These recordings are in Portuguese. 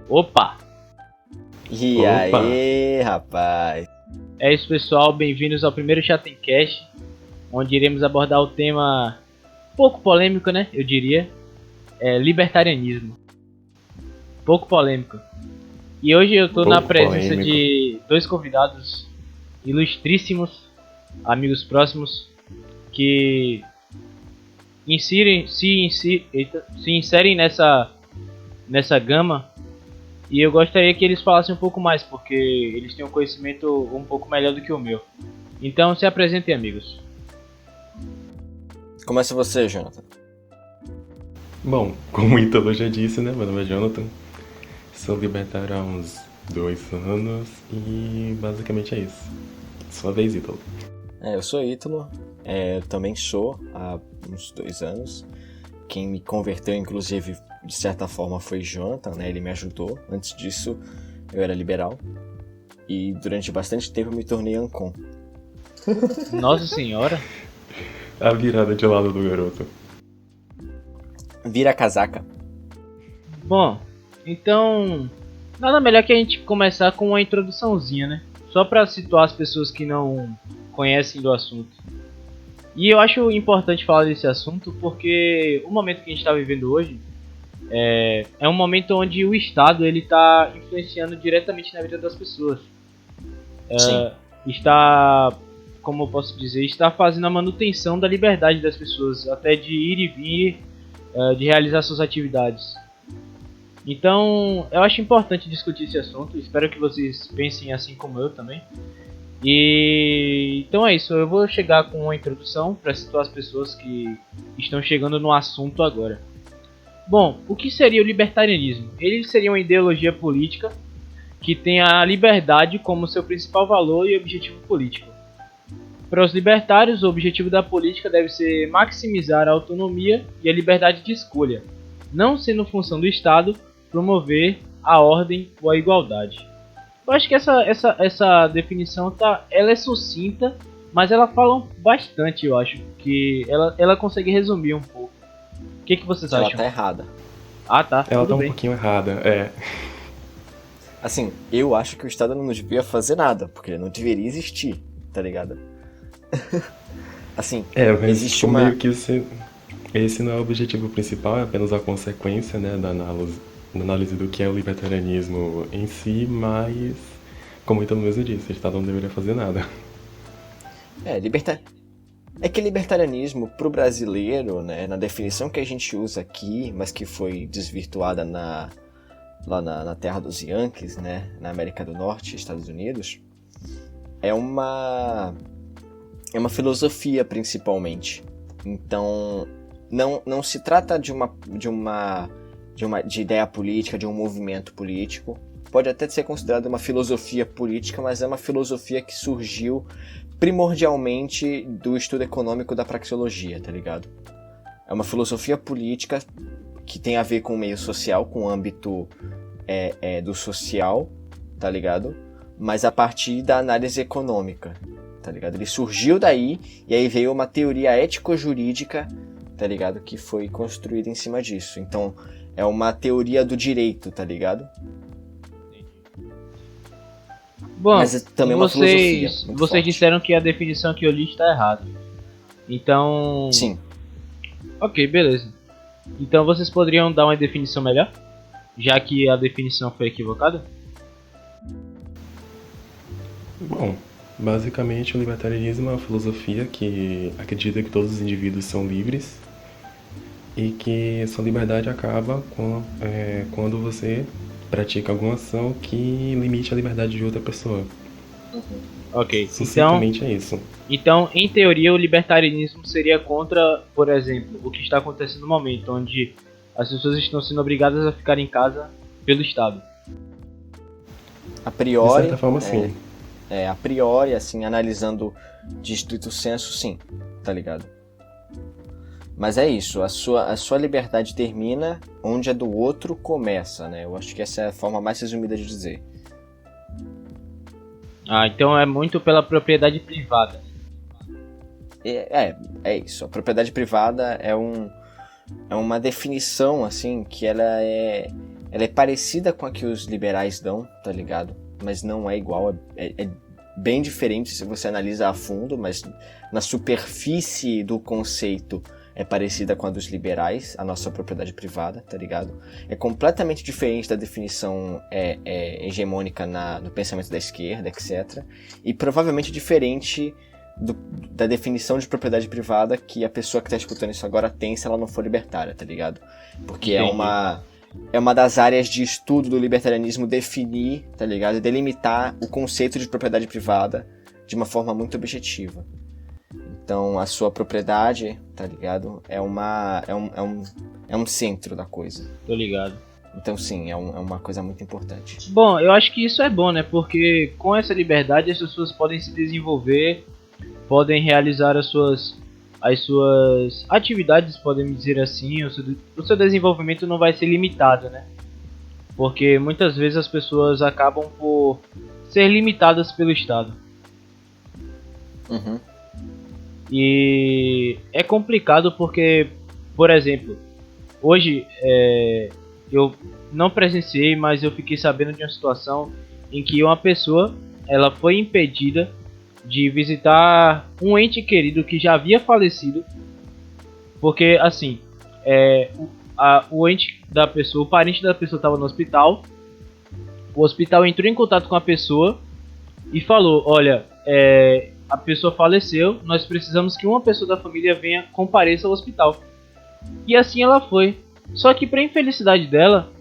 Opa! E Opa! aí, rapaz? É isso, pessoal. Bem-vindos ao primeiro Chattencast, onde iremos abordar o tema pouco polêmico, né? Eu diria. Libertarianismo. Pouco polêmico. E hoje eu tô na presença de dois convidados ilustríssimos, amigos próximos, que se inserem nessa gama. E eu gostaria que eles falassem um pouco mais, porque eles têm um conhecimento um pouco melhor do que o meu. Então se apresentem, amigos. Começa você, Jonathan. Bom, como o Ítalo já disse, né? Meu nome é Jonathan. Sou libertário há uns 2 anos e basicamente é isso. Sua vez, Ítalo. Eu sou Ítalo, eu também sou há uns 2 anos. Quem me converteu, inclusive, de certa forma foi Jonathan, né? Ele me ajudou. Antes disso, eu era liberal. E durante bastante tempo eu me tornei Ancon. Nossa senhora! A virada de lado do garoto. Vira casaca. Bom, então nada melhor que a gente começar com uma introduçãozinha, né? Só para situar as pessoas que não conhecem do assunto. E eu acho importante falar desse assunto porque o momento que a gente está vivendo hoje é um momento onde o Estado ele está influenciando diretamente na vida das pessoas. Sim. Está, como eu posso dizer, está fazendo a manutenção da liberdade das pessoas, até de ir e vir, de realizar suas atividades. Então, eu acho importante discutir esse assunto. Espero que vocês pensem assim como eu também. E então é isso. Eu vou chegar com uma introdução para situar as pessoas que estão chegando no assunto agora. Bom, o que seria o libertarianismo? Ele seria uma ideologia política que tem a liberdade como seu principal valor e objetivo político. Para os libertários, o objetivo da política deve ser maximizar a autonomia e a liberdade de escolha, não sendo função do Estado promover a ordem ou a igualdade. Eu acho que essa definição ela é sucinta, mas ela fala bastante, eu acho, que ela consegue resumir um pouco. O que vocês acham? Ela tá errada. Ah, tá. Ela tudo tá bem. um pouquinho errada, é. Assim, eu acho que o Estado não devia fazer nada, porque ele não deveria existir, tá ligado? Assim, Mas existe uma... meio que esse não é o objetivo principal, é apenas a consequência, né, da análise do que é o libertarianismo em si, mas, como o Ítalo mesmo disse, o Estado não deveria fazer nada. É que libertarianismo pro brasileiro, né, na definição que a gente usa aqui, mas que foi desvirtuada lá na terra dos Yankees, né, na América do Norte, Estados Unidos, é uma filosofia principalmente. Então, não se trata de ideia política, de um movimento político. Pode até ser considerado uma filosofia política, mas é uma filosofia que surgiu primordialmente do estudo econômico da praxeologia, tá ligado? É uma filosofia política que tem a ver com o meio social, com o âmbito do social, tá ligado? Mas a partir da análise econômica, tá ligado? Ele surgiu daí, e aí veio uma teoria ético-jurídica, tá ligado? Que foi construída em cima disso. Então, é uma teoria do direito, tá ligado? Bom, mas é também uma filosofia. Vocês disseram que a definição que eu li está errada. Então... Sim. Ok, beleza. Então vocês poderiam dar uma definição melhor? Já que a definição foi equivocada? Bom, basicamente o libertarianismo é uma filosofia que acredita que todos os indivíduos são livres e que sua liberdade acaba quando você pratica alguma ação que limite a liberdade de outra pessoa. Ok, Sucintamente é isso. Então, em teoria, o libertarianismo seria contra, por exemplo, o que está acontecendo no momento, onde as pessoas estão sendo obrigadas a ficar em casa pelo Estado. A priori, de certa forma, sim. A priori, assim, analisando de estrito senso, sim, tá ligado? Mas é isso, a sua liberdade termina onde a do outro começa, né? Eu acho que essa é a forma mais resumida de dizer. Ah, então é muito pela propriedade privada. É isso. A propriedade privada é uma definição, assim, que ela é ela é parecida com a que os liberais dão, tá ligado? Mas não é igual, é bem diferente se você analisa a fundo, mas na superfície do conceito é parecida com a dos liberais, a nossa propriedade privada, tá ligado? É completamente diferente da definição hegemônica no pensamento da esquerda, etc. E provavelmente diferente da definição de propriedade privada que a pessoa que tá escutando isso agora tem se ela não for libertária, tá ligado? Porque é uma das áreas de estudo do libertarianismo definir, tá ligado? E delimitar o conceito de propriedade privada de uma forma muito objetiva. Então, a sua propriedade, tá ligado? É um centro da coisa. Tô ligado. Então, sim, é uma coisa muito importante. Bom, eu acho que isso é bom, né? Porque com essa liberdade as pessoas podem se desenvolver, podem realizar as suas atividades, podemos dizer assim. O seu desenvolvimento não vai ser limitado, né? Porque muitas vezes as pessoas acabam por ser limitadas pelo Estado. Uhum. E é complicado porque, por exemplo, hoje eu não presenciei, mas eu fiquei sabendo de uma situação em que uma pessoa ela foi impedida de visitar um ente querido que já havia falecido, porque assim, o ente da pessoa, o parente da pessoa estava no hospital, o hospital entrou em contato com a pessoa e falou: olha, a pessoa faleceu, nós precisamos que uma pessoa da família venha, compareça ao hospital. E assim ela foi. Só que, para infelicidade dela,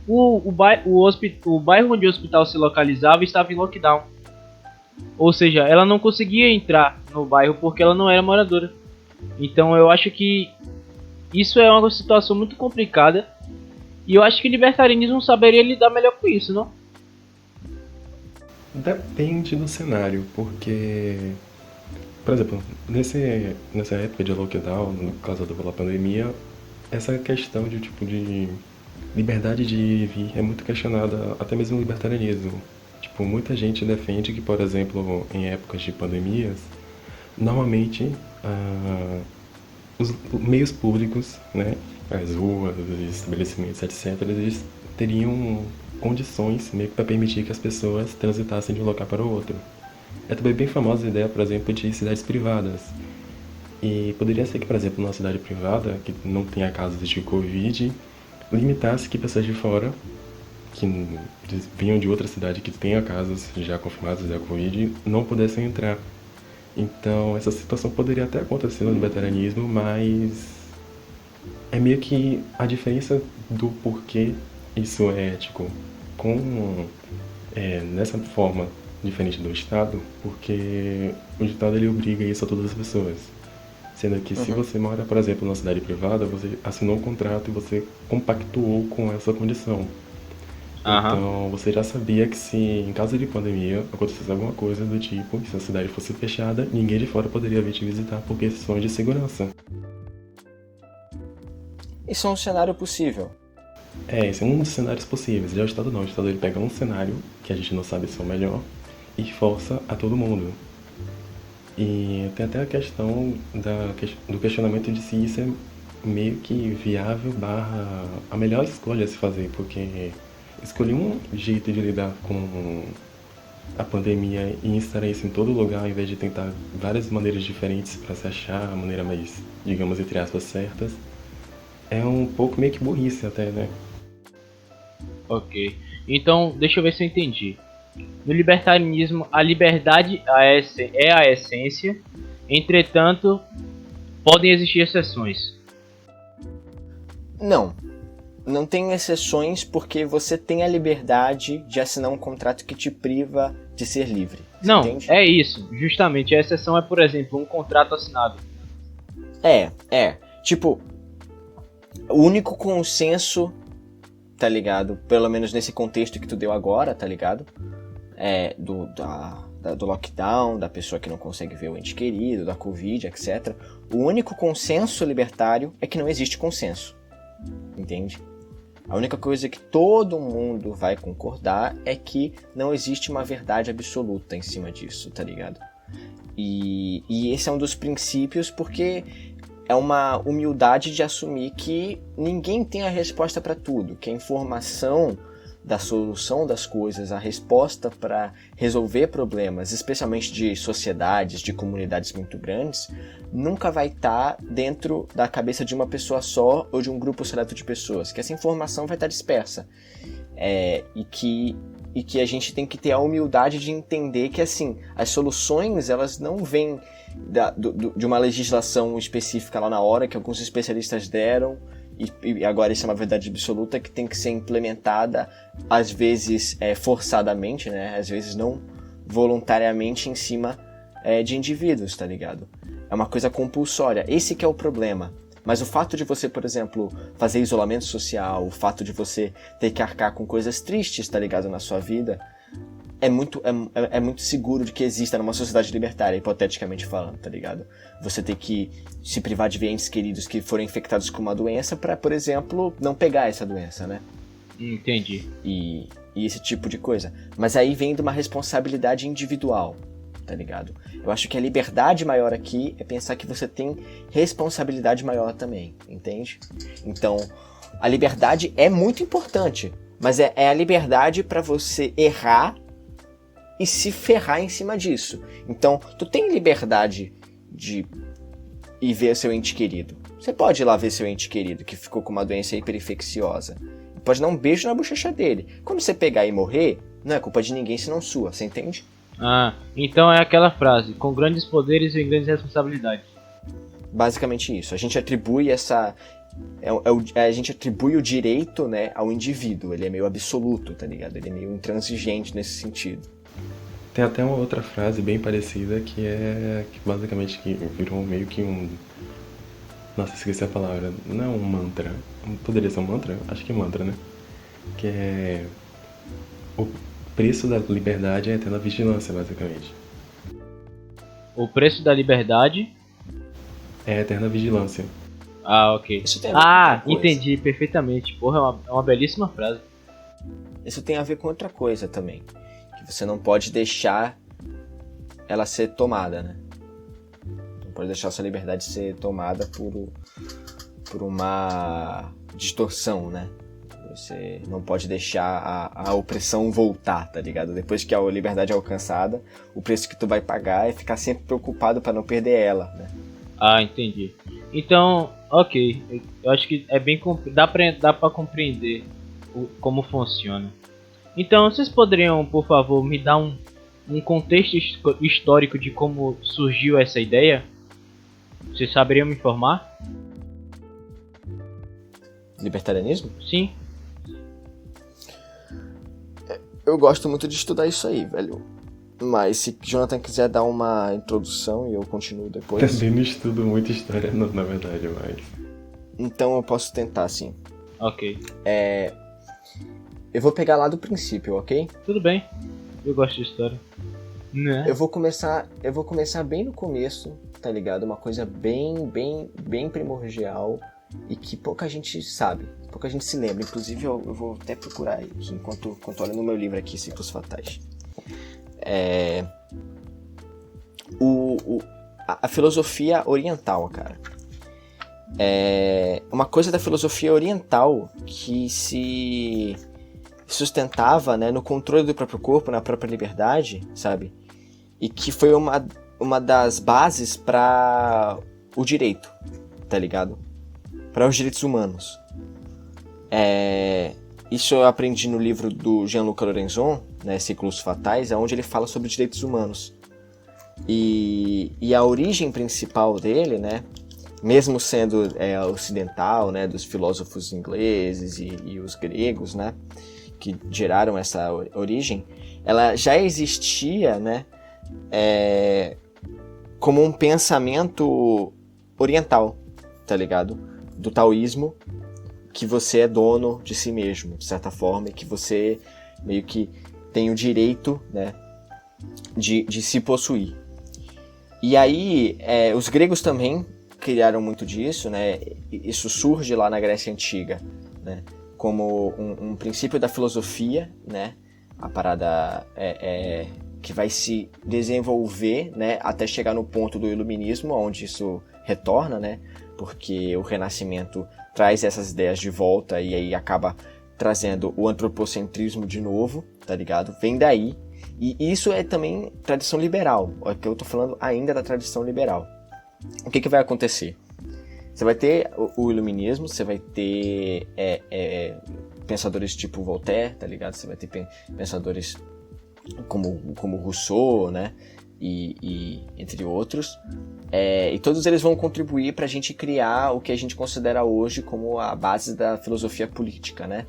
o bairro onde o hospital se localizava estava em lockdown. Ou seja, ela não conseguia entrar no bairro porque ela não era moradora. Então eu acho que isso é uma situação muito complicada. E eu acho que o libertarianismo saberia lidar melhor com isso, não? Depende do cenário, porque, por exemplo, nessa época de lockdown, no caso pela pandemia, essa questão de tipo de liberdade de ir e vir é muito questionada, até mesmo no libertarianismo. Tipo, muita gente defende que, por exemplo, em épocas de pandemias, normalmente os meios públicos, né, as ruas, os estabelecimentos, etc., eles teriam condições meio que para permitir que as pessoas transitassem de um local para o outro. É também bem famosa a ideia, por exemplo, de cidades privadas. E poderia ser que, por exemplo, numa cidade privada, que não tenha casos de Covid, limitasse que pessoas de fora, que vinham de outra cidade que tenha casos já confirmados da Covid, não pudessem entrar. Então, essa situação poderia até acontecer no libertarianismo, mas é meio que a diferença do porquê isso é ético nessa forma diferente do Estado, porque o Estado ele obriga isso a todas as pessoas. Sendo que se você mora, por exemplo, numa cidade privada, você assinou um contrato e você compactuou com essa condição. Então você já sabia que se em caso de pandemia acontecesse alguma coisa do tipo, se a cidade fosse fechada, ninguém de fora poderia vir te visitar por questões de segurança. Isso é um cenário possível. Esse é um dos cenários possíveis. Já o Estado não. O Estado ele pega um cenário que a gente não sabe se é o melhor e força a todo mundo. E tem até a questão do questionamento de se isso é meio que viável / a melhor escolha a se fazer, porque escolher um jeito de lidar com a pandemia e instalar isso em todo lugar, ao invés de tentar várias maneiras diferentes para se achar a maneira mais, digamos, entre aspas, certas, é um pouco meio que burrice até, né? Ok. Então, deixa eu ver se eu entendi. No libertarianismo, a liberdade é a essência, entretanto, podem existir exceções. Não tem exceções porque você tem a liberdade de assinar um contrato que te priva de ser livre. Você entende? É isso. Justamente, a exceção é, por exemplo, um contrato assinado. Tipo, o único consenso, tá ligado? Pelo menos nesse contexto que tu deu agora, tá ligado? Do lockdown, da pessoa que não consegue ver o ente querido, da Covid, etc. O único consenso libertário é que não existe consenso. Entende? A única coisa que todo mundo vai concordar é que não existe uma verdade absoluta em cima disso, tá ligado? E esse é um dos princípios porque é uma humildade de assumir que ninguém tem a resposta para tudo, que a informação da solução das coisas, a resposta para resolver problemas, especialmente de sociedades, de comunidades muito grandes, nunca vai estar dentro da cabeça de uma pessoa só ou de um grupo seleto de pessoas, que essa informação vai estar dispersa. E que a gente tem que ter a humildade de entender que, assim, as soluções, elas não vêm de uma legislação específica lá na hora, que alguns especialistas deram, e agora isso é uma verdade absoluta que tem que ser implementada, às vezes forçadamente, né? Às vezes não voluntariamente em cima de indivíduos, tá ligado? É uma coisa compulsória. Esse que é o problema. Mas o fato de você, por exemplo, fazer isolamento social, o fato de você ter que arcar com coisas tristes, tá ligado, na sua vida, é muito seguro de que exista numa sociedade libertária, hipoteticamente falando, tá ligado? Você ter que se privar de ver entes queridos que foram infectados com uma doença pra, por exemplo, não pegar essa doença, né? Entendi. E esse tipo de coisa. Mas aí vem de uma responsabilidade individual, tá ligado? Eu acho que a liberdade maior aqui é pensar que você tem responsabilidade maior também, entende? Então, a liberdade é muito importante, mas é a liberdade pra você errar e se ferrar em cima disso. Então, tu tem liberdade de ir ver seu ente querido. Você pode ir lá ver seu ente querido que ficou com uma doença hiperinfecciosa. Pode dar um beijo na bochecha dele. Quando você pegar e morrer, não é culpa de ninguém senão sua, você entende? Ah, então é aquela frase, com grandes poderes vem grandes responsabilidades. Basicamente isso. A gente atribui a gente atribui o direito, né, ao indivíduo. Ele é meio absoluto, tá ligado? Ele é meio intransigente nesse sentido. Tem até uma outra frase bem parecida que basicamente que virou meio que um... Nossa, esqueci a palavra. Não é um mantra. Poderia ser um mantra? Acho que é mantra, né? Que é... O preço da liberdade é eterna vigilância, basicamente. O preço da liberdade É eterna vigilância. Ah, ok. Isso tem a ver com outra coisa. Entendi perfeitamente. Porra, é uma belíssima frase. Isso tem a ver com outra coisa também. Que você não pode deixar ela ser tomada, né? Não pode deixar a sua liberdade ser tomada por uma distorção, né? Você não pode deixar a opressão voltar, tá ligado? Depois que a liberdade é alcançada, o preço que tu vai pagar é ficar sempre preocupado pra não perder ela, né? Ah, entendi. Então, ok. Eu acho que é bem dá pra compreender como funciona. Então, vocês poderiam, por favor, me dar um contexto histórico de como surgiu essa ideia? Vocês saberiam me informar? Libertarianismo? Sim. Eu gosto muito de estudar isso aí, velho. Mas se Jonathan quiser dar uma introdução e eu continuo depois... Também não estudo muito história, não, na verdade, mas... Então eu posso tentar, sim. Ok. Eu vou pegar lá do princípio, ok? Tudo bem. Eu gosto de história. Né? Eu vou começar bem no começo, tá ligado? Uma coisa bem primordial e que pouca gente sabe, pouca gente se lembra. Inclusive eu vou até procurar aqui enquanto olho no meu livro aqui, Ciclos Fatais. A filosofia oriental, cara. Uma coisa da filosofia oriental que se sustentava, né, no controle do próprio corpo, na própria liberdade, sabe? E que foi uma das bases para o direito, tá ligado? Para os direitos humanos. Isso eu aprendi no livro do Gianluca Lorenzon, né, Ciclos Fatais, onde ele fala sobre direitos humanos. E a origem principal dele, né, mesmo sendo ocidental, né, dos filósofos ingleses e os gregos, né, que geraram essa origem, ela já existia, né, como um pensamento oriental, tá ligado? Do taoísmo, que você é dono de si mesmo, de certa forma, e que você meio que tem o direito, né, de se possuir. E aí, os gregos também criaram muito disso, né? Isso surge lá na Grécia Antiga, né? Como um princípio da filosofia, né? A parada que vai se desenvolver, né? Até chegar no ponto do iluminismo, onde isso retorna, né? porque o Renascimento traz essas ideias de volta e aí acaba trazendo o antropocentrismo de novo, tá ligado? Vem daí. E isso é também tradição liberal, é que eu tô falando ainda da tradição liberal. O que vai acontecer? Você vai ter o iluminismo, você vai ter pensadores tipo Voltaire, tá ligado? Você vai ter pensadores como Rousseau, né? E entre outros. E todos eles vão contribuir para a gente criar o que a gente considera hoje como a base da filosofia política, né?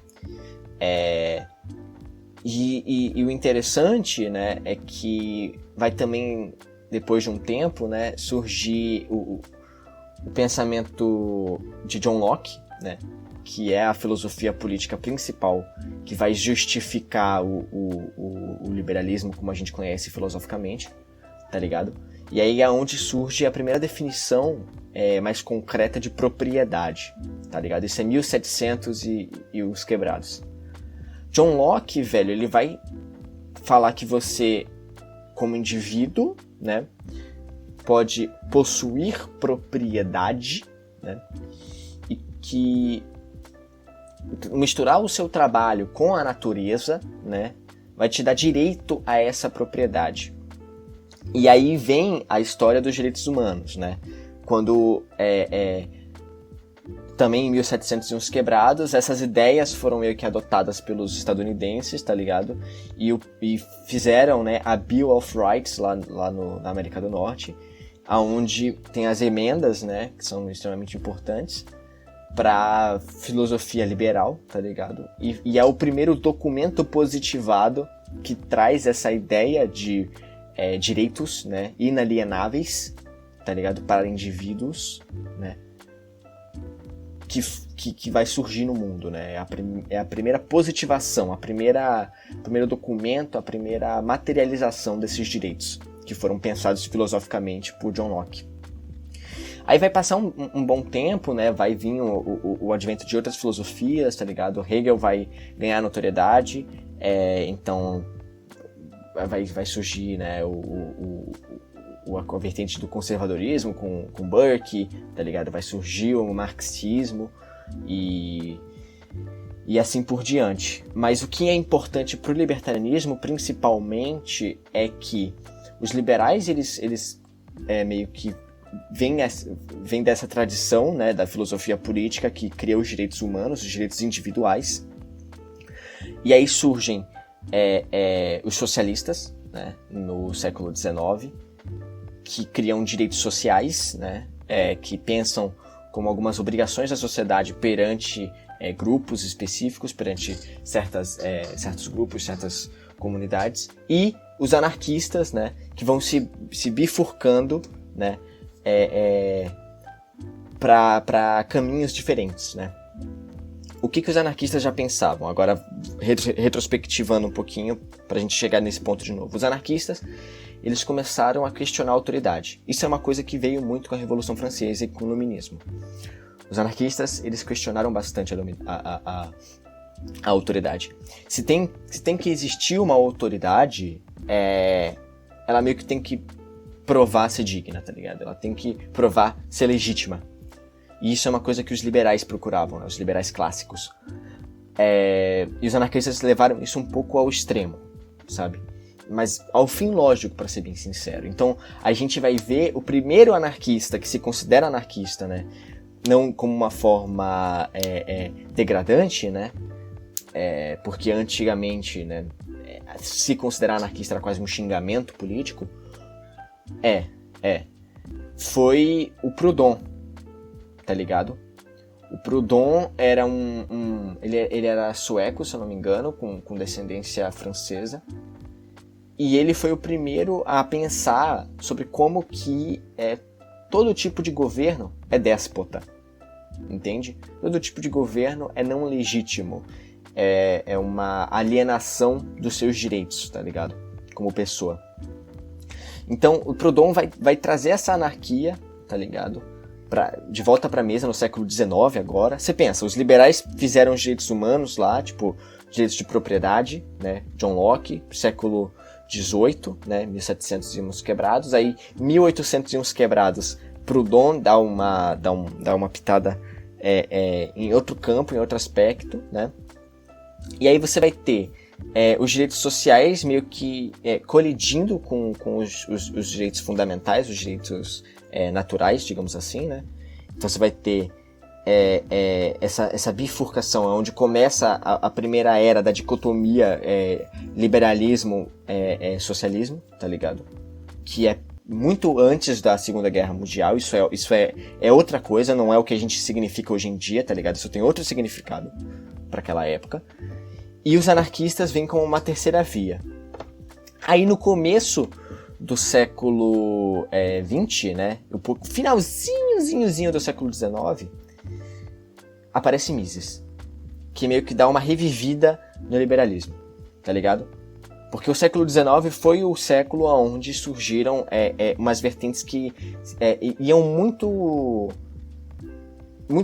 E o interessante, né, é que vai também, depois de um tempo, né, surgir o pensamento de John Locke, né, que é a filosofia política principal que vai justificar o liberalismo como a gente conhece filosoficamente, tá ligado? E aí é onde surge a primeira definição mais concreta de propriedade, tá ligado? Isso é 1700 e os quebrados. John Locke, velho, ele vai falar que você, como indivíduo, né, pode possuir propriedade, né, e que misturar o seu trabalho com a natureza, né, vai te dar direito a essa propriedade. E aí vem a história dos direitos humanos, né, quando também em 1700 e uns quebrados, essas ideias foram meio que adotadas pelos estadunidenses, tá ligado? E fizeram, né, a Bill of Rights lá na América do Norte, onde tem as emendas, né, que são extremamente importantes para filosofia liberal, tá ligado? E é o primeiro documento positivado que traz essa ideia de direitos, né, inalienáveis, tá ligado? Para indivíduos, né? Que vai surgir no mundo, né? É a primeira positivação, o primeiro documento, a primeira materialização desses direitos que foram pensados filosoficamente por John Locke. Aí vai passar um bom tempo, né? Vai vir o advento de outras filosofias, tá ligado? Hegel vai ganhar notoriedade, então vai surgir, né, a vertente do conservadorismo com Burke, tá ligado? Vai surgir o marxismo e assim por diante. Mas o que é importante para o libertarianismo, principalmente, é que os liberais, eles meio que vêm dessa tradição, né, da filosofia política que cria os direitos humanos, os direitos individuais. E aí surgem os socialistas, né, no século XIX, que criam direitos sociais, né, que pensam como algumas obrigações da sociedade perante grupos específicos, perante certos grupos, certas comunidades, e os anarquistas, né, que vão se bifurcando, né, para caminhos diferentes, né. O que os anarquistas já pensavam? Agora, retrospectivando um pouquinho, para a gente chegar nesse ponto de novo. Os anarquistas, eles começaram a questionar a autoridade. Isso é uma coisa que veio muito com a Revolução Francesa e com o Iluminismo. Os anarquistas, eles questionaram bastante a autoridade. Se tem que existir uma autoridade, ela meio que tem que provar ser digna, tá ligado? Ela tem que provar ser legítima. E isso é uma coisa que os liberais procuravam, né? Os liberais clássicos. E os anarquistas levaram isso um pouco ao extremo, sabe? Mas ao fim lógico, para ser bem sincero. Então, a gente vai ver o primeiro anarquista que se considera anarquista, né? Não como uma forma degradante, né? Porque antigamente, né, se considerar anarquista era quase um xingamento político. Foi o Proudhon, tá ligado? O Proudhon era ele era sueco, se eu não me engano, com descendência francesa. E ele foi o primeiro a pensar sobre como que todo tipo de governo é déspota, entende? Todo tipo de governo é não legítimo, é uma alienação dos seus direitos, tá ligado? Como pessoa. Então, o Proudhon vai trazer essa anarquia, tá ligado? De volta pra mesa no século XIX agora. Você pensa, os liberais fizeram os direitos humanos lá, tipo, direitos de propriedade, né? John Locke, século XVIII, né? 1700 e uns quebrados. Aí, 1800 e uns quebrados, Proudhon dá uma pitada em outro campo, em outro aspecto, né? E aí você vai ter os direitos sociais meio que colidindo com os direitos fundamentais, os direitos naturais, digamos assim, né? Então você vai ter essa bifurcação, onde começa a primeira era da dicotomia liberalismo, socialismo, tá ligado? Que é muito antes da Segunda Guerra Mundial. Isso é outra coisa, não é o que a gente significa hoje em dia, tá ligado? Isso tem outro significado para aquela época. E os anarquistas vêm como uma terceira via. Aí no começo do século XX, né, finalzinho do século XIX, aparece Mises, que meio que dá uma revivida no liberalismo, tá ligado? Porque o século XIX foi o século onde surgiram umas vertentes que iam muito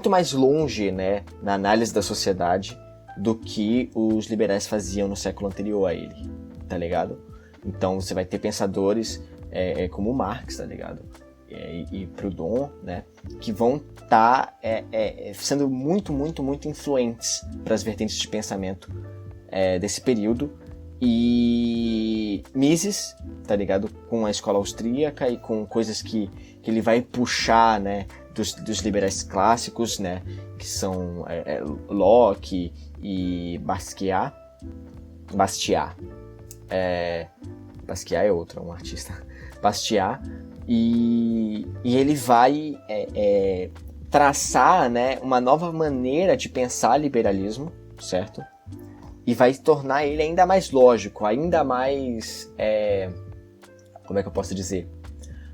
mais longe, né, na análise da sociedade do que os liberais faziam no século anterior a ele, tá ligado? Então você vai ter pensadores como Marx, tá ligado? E Proudhon, né, que vão estar sendo muito influentes para as vertentes de pensamento desse período. E Mises, tá ligado? Com a escola austríaca e com coisas que ele vai puxar, né, dos liberais clássicos, né, que são Locke e Basquiat. Basquiat é outro, é um artista. Basquiat. E ele vai traçar, né, uma nova maneira de pensar liberalismo, certo? E vai tornar ele ainda mais lógico, ainda mais... como é que eu posso dizer?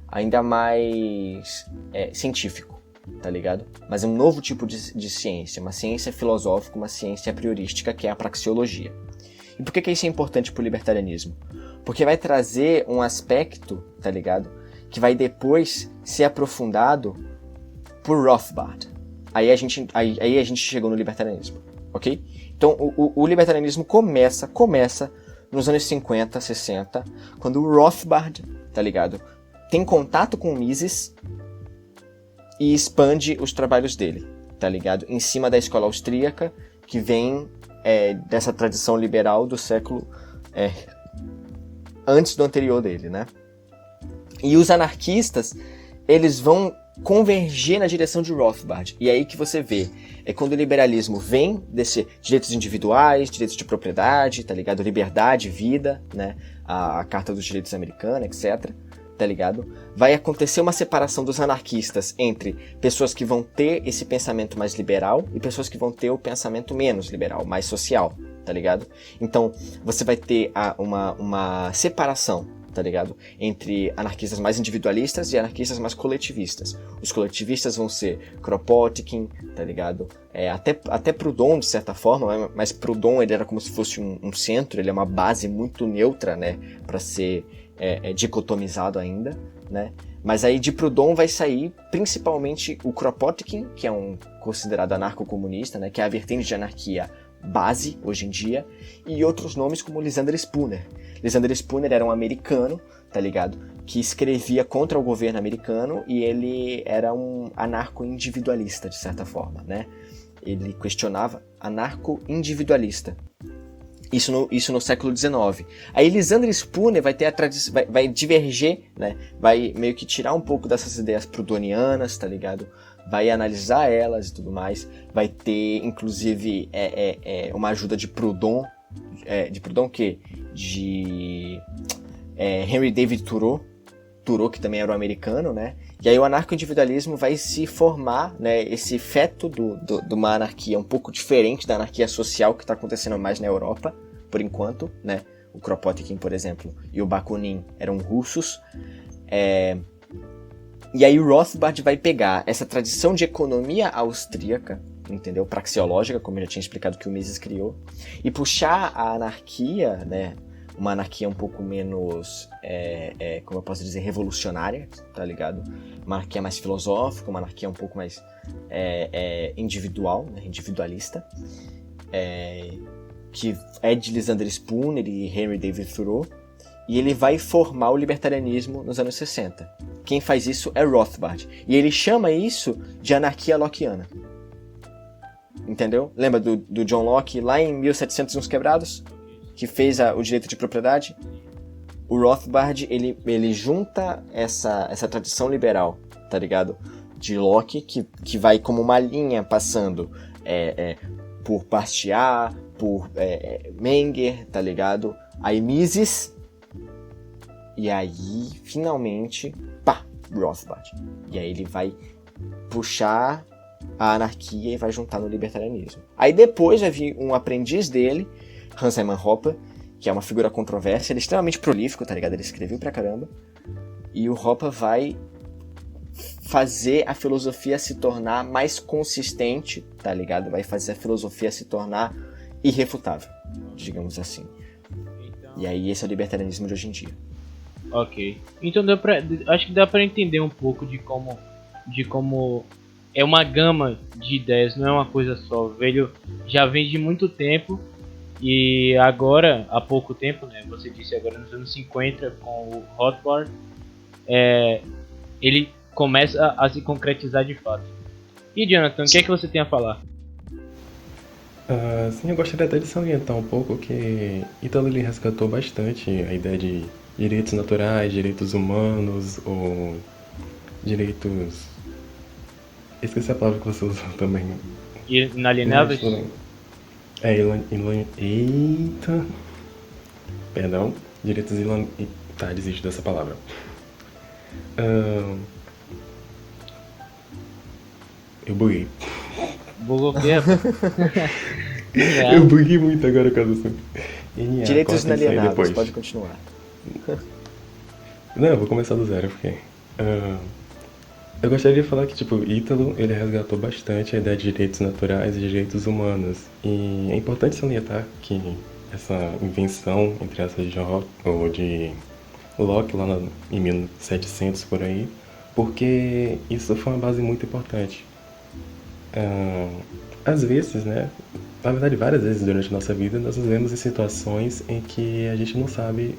Ainda mais científico, tá ligado? Mas é um novo tipo de ciência, uma ciência filosófica, uma ciência priorística, que é a praxeologia. E por que isso é importante pro libertarianismo? Porque vai trazer um aspecto, tá ligado? Que vai depois ser aprofundado por Rothbard. Aí a gente chegou no libertarianismo, ok? Então o libertarianismo começa nos anos 50, 60, quando o Rothbard, tá ligado, tem contato com o Mises e expande os trabalhos dele, tá ligado? Em cima da escola austríaca, que vem dessa tradição liberal do século antes do anterior dele, né? E os anarquistas, eles vão converger na direção de Rothbard. E é aí que você vê, quando o liberalismo vem desse direitos individuais, direitos de propriedade, tá ligado? Liberdade, vida, né? A Carta dos Direitos Americana, etc. Tá ligado? Vai acontecer uma separação dos anarquistas entre pessoas que vão ter esse pensamento mais liberal e pessoas que vão ter o pensamento menos liberal, mais social, tá ligado? Então, você vai ter uma separação, tá ligado? Entre anarquistas mais individualistas e anarquistas mais coletivistas. Os coletivistas vão ser Kropotkin, tá ligado? Até Proudhon, de certa forma, mas Proudhon ele era como se fosse um centro, ele é uma base muito neutra, né? Pra ser dicotomizado ainda, né? Mas aí de Proudhon vai sair principalmente o Kropotkin, que é considerado anarco-comunista, né? Que é a vertente de anarquia base hoje em dia, e outros nomes como Lysander Spooner. Lysander Spooner era um americano, tá ligado? Que escrevia contra o governo americano e ele era um anarco-individualista, de certa forma, né? Ele questionava anarco-individualista. Isso no século XIX. Aí Lysander Spooner vai ter vai diverger, né? Vai meio que tirar um pouco dessas ideias proudhonianas, tá ligado? Vai analisar elas e tudo mais. Vai ter, inclusive, uma ajuda de Proudhon. De Proudhon o quê? De Henry David Thoreau. Thoreau, que também era um americano, né? E aí o anarco-individualismo vai se formar, né? Esse feto de uma anarquia um pouco diferente da anarquia social que está acontecendo mais na Europa, por enquanto, né? O Kropotkin, por exemplo, e o Bakunin eram russos. E aí o Rothbard vai pegar essa tradição de economia austríaca, entendeu? Praxeológica, como eu já tinha explicado que o Mises criou, e puxar a anarquia, né? Uma anarquia um pouco menos, como eu posso dizer, revolucionária, tá ligado? Uma anarquia mais filosófica, uma anarquia um pouco mais individual, né? Individualista, que é de Lysander Spooner e Henry David Thoreau. e ele vai formar o libertarianismo nos anos 60. Quem faz isso é Rothbard. E ele chama isso de anarquia lockeana. Entendeu? Lembra do John Locke lá em 1700 e uns quebrados? Que fez o direito de propriedade? O Rothbard, ele junta essa tradição liberal, tá ligado? De Locke, que vai como uma linha passando por Bastiat, por Menger, tá ligado? Aí Mises, e aí, finalmente, pá, Rothbard. E aí ele vai puxar a anarquia e vai juntar no libertarianismo. Aí depois vai vir um aprendiz dele, Hans Hermann Hoppe, que é uma figura controversa, ele é extremamente prolífico, tá ligado? Ele escreveu pra caramba. E o Hoppe vai fazer a filosofia se tornar mais consistente, tá ligado? Vai fazer a filosofia se tornar irrefutável, digamos assim. E aí esse é o libertarianismo de hoje em dia. Ok. Então acho que dá pra entender um pouco de como é uma gama de ideias, não é uma coisa só. O velho já vem de muito tempo e agora, há pouco tempo, né? Você disse agora nos anos 50 com o Rothbard, ele começa a se concretizar de fato. E Jonathan, o que é que você tem a falar? Sim, eu gostaria até de salientar um pouco que Ítalo ele resgatou bastante a ideia de direitos naturais, direitos humanos ou direitos... Esqueci a palavra que você usou também. Inalienáveis? Eita. Perdão. Direitos Tá, desisto dessa palavra. Eu buguei. Bugou o quê? Eu buguei muito agora com a tradução. Direitos inalienáveis, pode continuar. Não, eu vou começar do zero, porque... eu gostaria de falar que, tipo, Ítalo, ele resgatou bastante a ideia de direitos naturais e direitos humanos. E é importante salientar que essa invenção, entre essas de Locke, lá em 1700 por aí, porque isso foi uma base muito importante. Às vezes, né, na verdade várias vezes durante a nossa vida, nós nos vemos em situações em que a gente não sabe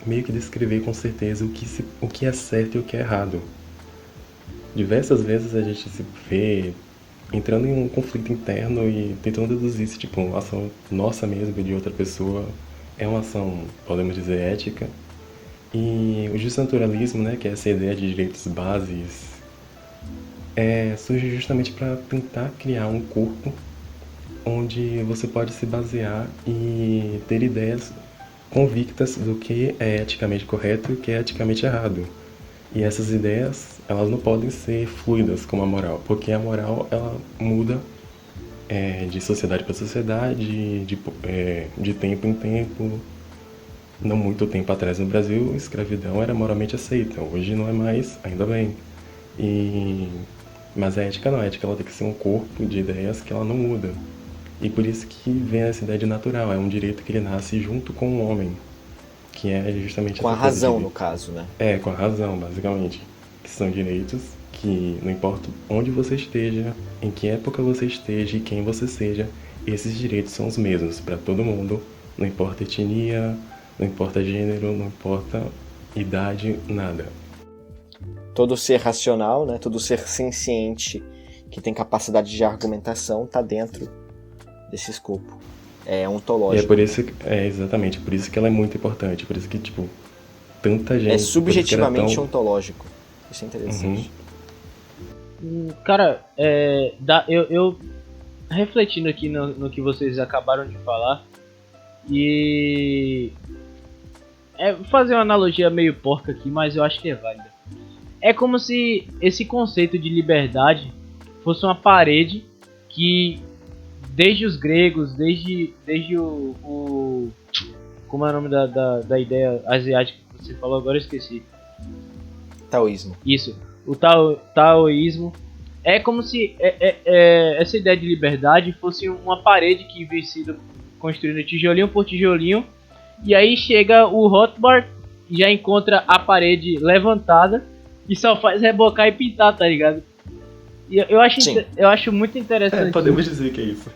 meio que descrever com certeza o que é certo e o que é errado. Diversas vezes a gente se vê entrando em um conflito interno e tentando deduzir se tipo, uma ação nossa mesmo de outra pessoa é uma ação, podemos dizer, ética. E o justnaturalismo, né, que é essa ideia de direitos bases, surge justamente para tentar criar um corpo onde você pode se basear e ter ideias convictas do que é eticamente correto e o que é eticamente errado. E essas ideias, elas não podem ser fluidas como a moral, porque a moral, ela muda de sociedade para sociedade, de tempo em tempo. Não muito tempo atrás no Brasil, a escravidão era moralmente aceita. Hoje não é mais, ainda bem. Mas a ética não, a ética ela tem que ser um corpo de ideias que ela não muda. E por isso que vem essa ideia de natural, é um direito que ele nasce junto com o homem. Que é justamente com a razão, no caso, né? Com a razão, basicamente. Que são direitos que não importa onde você esteja, em que época você esteja e quem você seja, esses direitos são os mesmos para todo mundo, não importa etnia, não importa gênero, não importa idade, nada. Todo ser racional, né? Todo ser senciente que tem capacidade de argumentação está dentro desse escopo. É ontológico. E é por isso exatamente, por isso que ela é muito importante, por isso que, tipo, tanta gente... É subjetivamente ontológico. Isso é interessante. Cara, eu refletindo aqui no que vocês acabaram de falar, e... fazer uma analogia meio porca aqui, mas eu acho que é válida. É como se esse conceito de liberdade fosse uma parede que... Desde os gregos, desde o como é o nome da ideia asiática que você falou agora, eu esqueci. Taoísmo. Isso, o taoísmo. É como se essa ideia de liberdade fosse uma parede que vem sido construída tijolinho por tijolinho. E aí chega o Rothbard e já encontra a parede levantada e só faz rebocar e pintar, tá ligado? E eu acho muito interessante. Podemos dizer que é isso.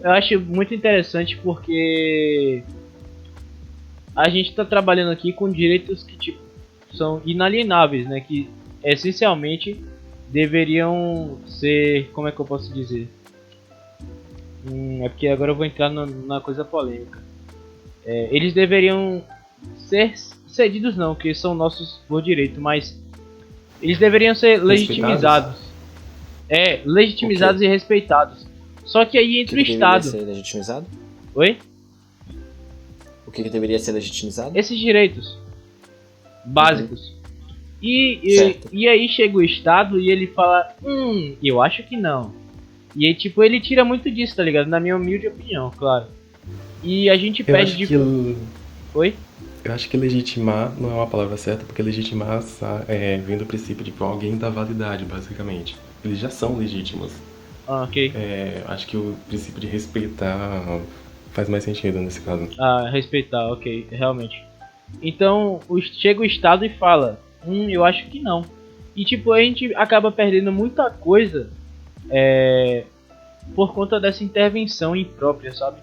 Eu acho muito interessante porque a gente tá trabalhando aqui com direitos que tipo são inalienáveis, né? Que essencialmente deveriam ser, como é que eu posso dizer? É porque agora eu vou entrar na coisa polêmica. Eles deveriam ser cedidos não, que são nossos por direito, mas eles deveriam ser legitimizados. Legitimizados e respeitados. Só que aí entra o Estado. Deveria ser legitimizado? Oi? O que deveria ser legitimizado? Esses direitos básicos. E aí chega o Estado e ele fala, eu acho que não. E aí tipo, ele tira muito disso, tá ligado? Na minha humilde opinião, claro. E a gente pede Oi? Eu acho que legitimar não é uma palavra certa, porque legitimar vem do princípio de que alguém dá validade, basicamente. Eles já são legítimos. Ok. Acho que o princípio de respeitar faz mais sentido nesse caso. Respeitar, ok, realmente. Então, chega o Estado e fala, eu acho que não. E tipo, a gente acaba perdendo muita coisa por conta dessa intervenção imprópria, sabe?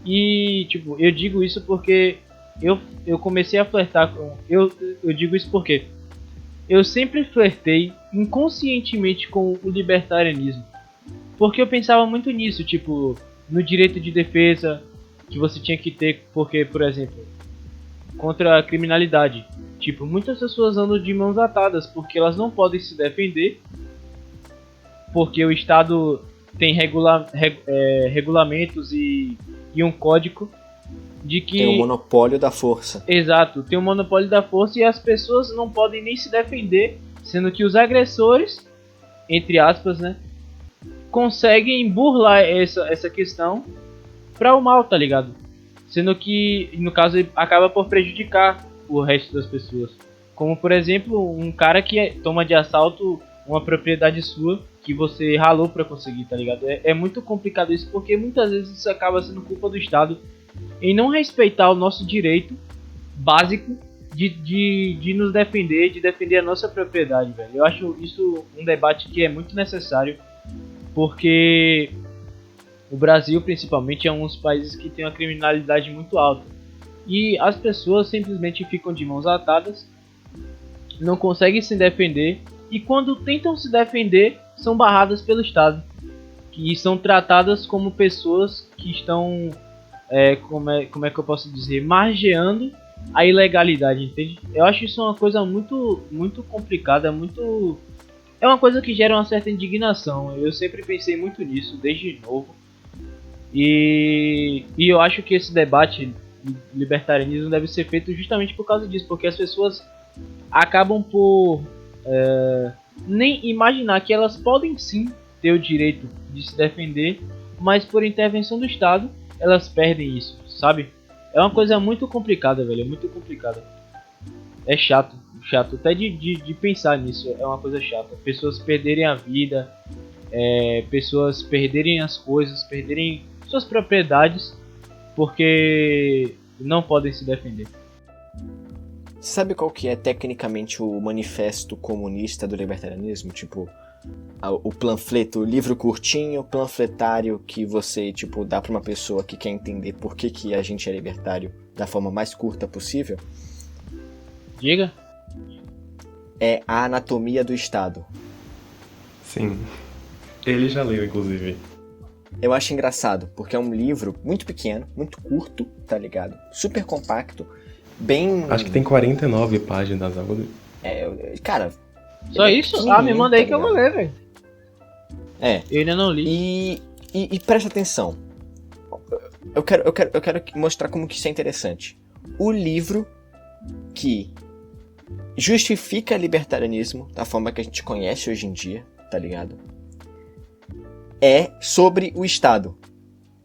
E tipo, eu digo isso porque eu comecei a flertar com... Eu digo isso porque eu sempre flertei inconscientemente com o libertarianismo. Porque eu pensava muito nisso, tipo, no direito de defesa que você tinha que ter, porque, por exemplo, contra a criminalidade. Tipo, muitas pessoas andam de mãos atadas porque elas não podem se defender, porque o Estado tem regulamentos e um código de que... Tem o monopólio da força. Exato, tem o monopólio da força e as pessoas não podem nem se defender, sendo que os agressores, entre aspas, né, conseguem burlar essa questão para o mal, tá ligado? Sendo que, no caso, acaba por prejudicar o resto das pessoas. Como, por exemplo, um cara que toma de assalto uma propriedade sua que você ralou para conseguir, tá ligado? É muito complicado isso, porque muitas vezes isso acaba sendo culpa do Estado em não respeitar o nosso direito básico de nos defender, de defender a nossa propriedade, velho. Eu acho isso um debate que é muito necessário, porque o Brasil, principalmente, é um dos países que tem uma criminalidade muito alta. E as pessoas simplesmente ficam de mãos atadas, não conseguem se defender, e quando tentam se defender, são barradas pelo Estado, que são tratadas como pessoas que estão, como é que eu posso dizer, margeando a ilegalidade, entende? Eu acho isso uma coisa muito, muito complicada, é uma coisa que gera uma certa indignação. Eu sempre pensei muito nisso, desde novo. E eu acho que esse debate libertarianismo deve ser feito justamente por causa disso, porque as pessoas acabam por nem imaginar que elas podem sim ter o direito de se defender, mas por intervenção do Estado elas perdem isso, sabe? É uma coisa muito complicada, velho, é muito complicada. É chato até de pensar nisso, é uma coisa chata. Pessoas perderem a vida, pessoas perderem as coisas, perderem suas propriedades porque não podem se defender. Sabe qual que é tecnicamente o manifesto comunista do libertarianismo? Tipo, o panfleto, o livro curtinho, panfletário que você, tipo, dá pra uma pessoa que quer entender por que a gente é libertário da forma mais curta possível? Diga. É a Anatomia do Estado. Sim. Ele já leu, inclusive. Eu acho engraçado, porque é um livro muito pequeno, muito curto, tá ligado? Super compacto, bem... Acho que tem 49 páginas. Cara... Só isso? Me manda aí que eu vou ler, velho. Eu ainda não li. E presta atenção. Eu quero mostrar como que isso é interessante. O livro que justifica o libertarianismo da forma que a gente conhece hoje em dia, tá ligado? É sobre o Estado.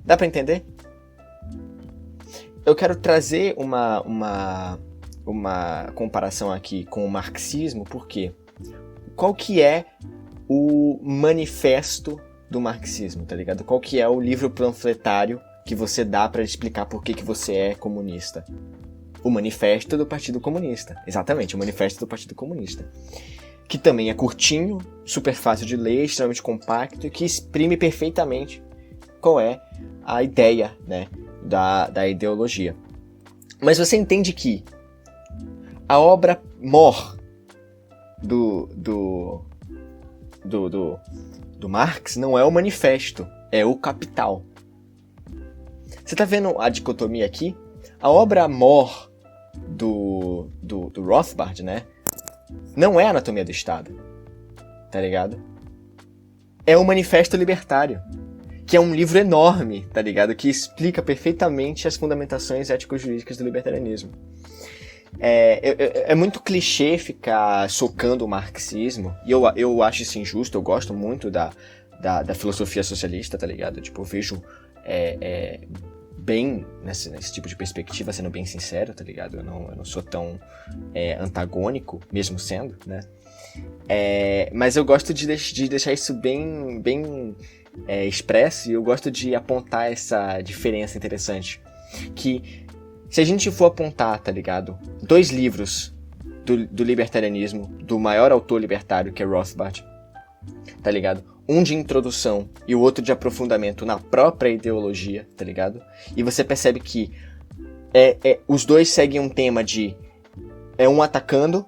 Dá pra entender? Eu quero trazer uma comparação aqui com o marxismo, porque qual que é o manifesto do marxismo, tá ligado? Qual que é o livro panfletário que você dá pra explicar por que você é comunista? O Manifesto do Partido Comunista. Exatamente, o Manifesto do Partido Comunista. Que também é curtinho, super fácil de ler, extremamente compacto e que exprime perfeitamente qual é a ideia, né, da ideologia. Mas você entende que a obra mor do Marx não é o Manifesto, é o Capital. Você tá vendo a dicotomia aqui? A obra mor do Rothbard, né? Não é a Anatomia do Estado, tá ligado? É o Manifesto Libertário, que é um livro enorme, tá ligado? Que explica perfeitamente as fundamentações ético-jurídicas do libertarianismo. É muito clichê ficar socando o marxismo, e eu acho isso injusto. Eu gosto muito da filosofia socialista, tá ligado? Tipo, eu vejo bem nesse tipo de perspectiva, sendo bem sincero, tá ligado? Eu não sou tão antagônico, mesmo sendo, né? Mas eu gosto de deixar isso bem expresso, e eu gosto de apontar essa diferença interessante. Que se a gente for apontar, tá ligado? 2 livros do libertarianismo, do maior autor libertário, que é Rothbard, tá ligado? Um de introdução e o outro de aprofundamento na própria ideologia, tá ligado? E você percebe que os dois seguem um tema de um atacando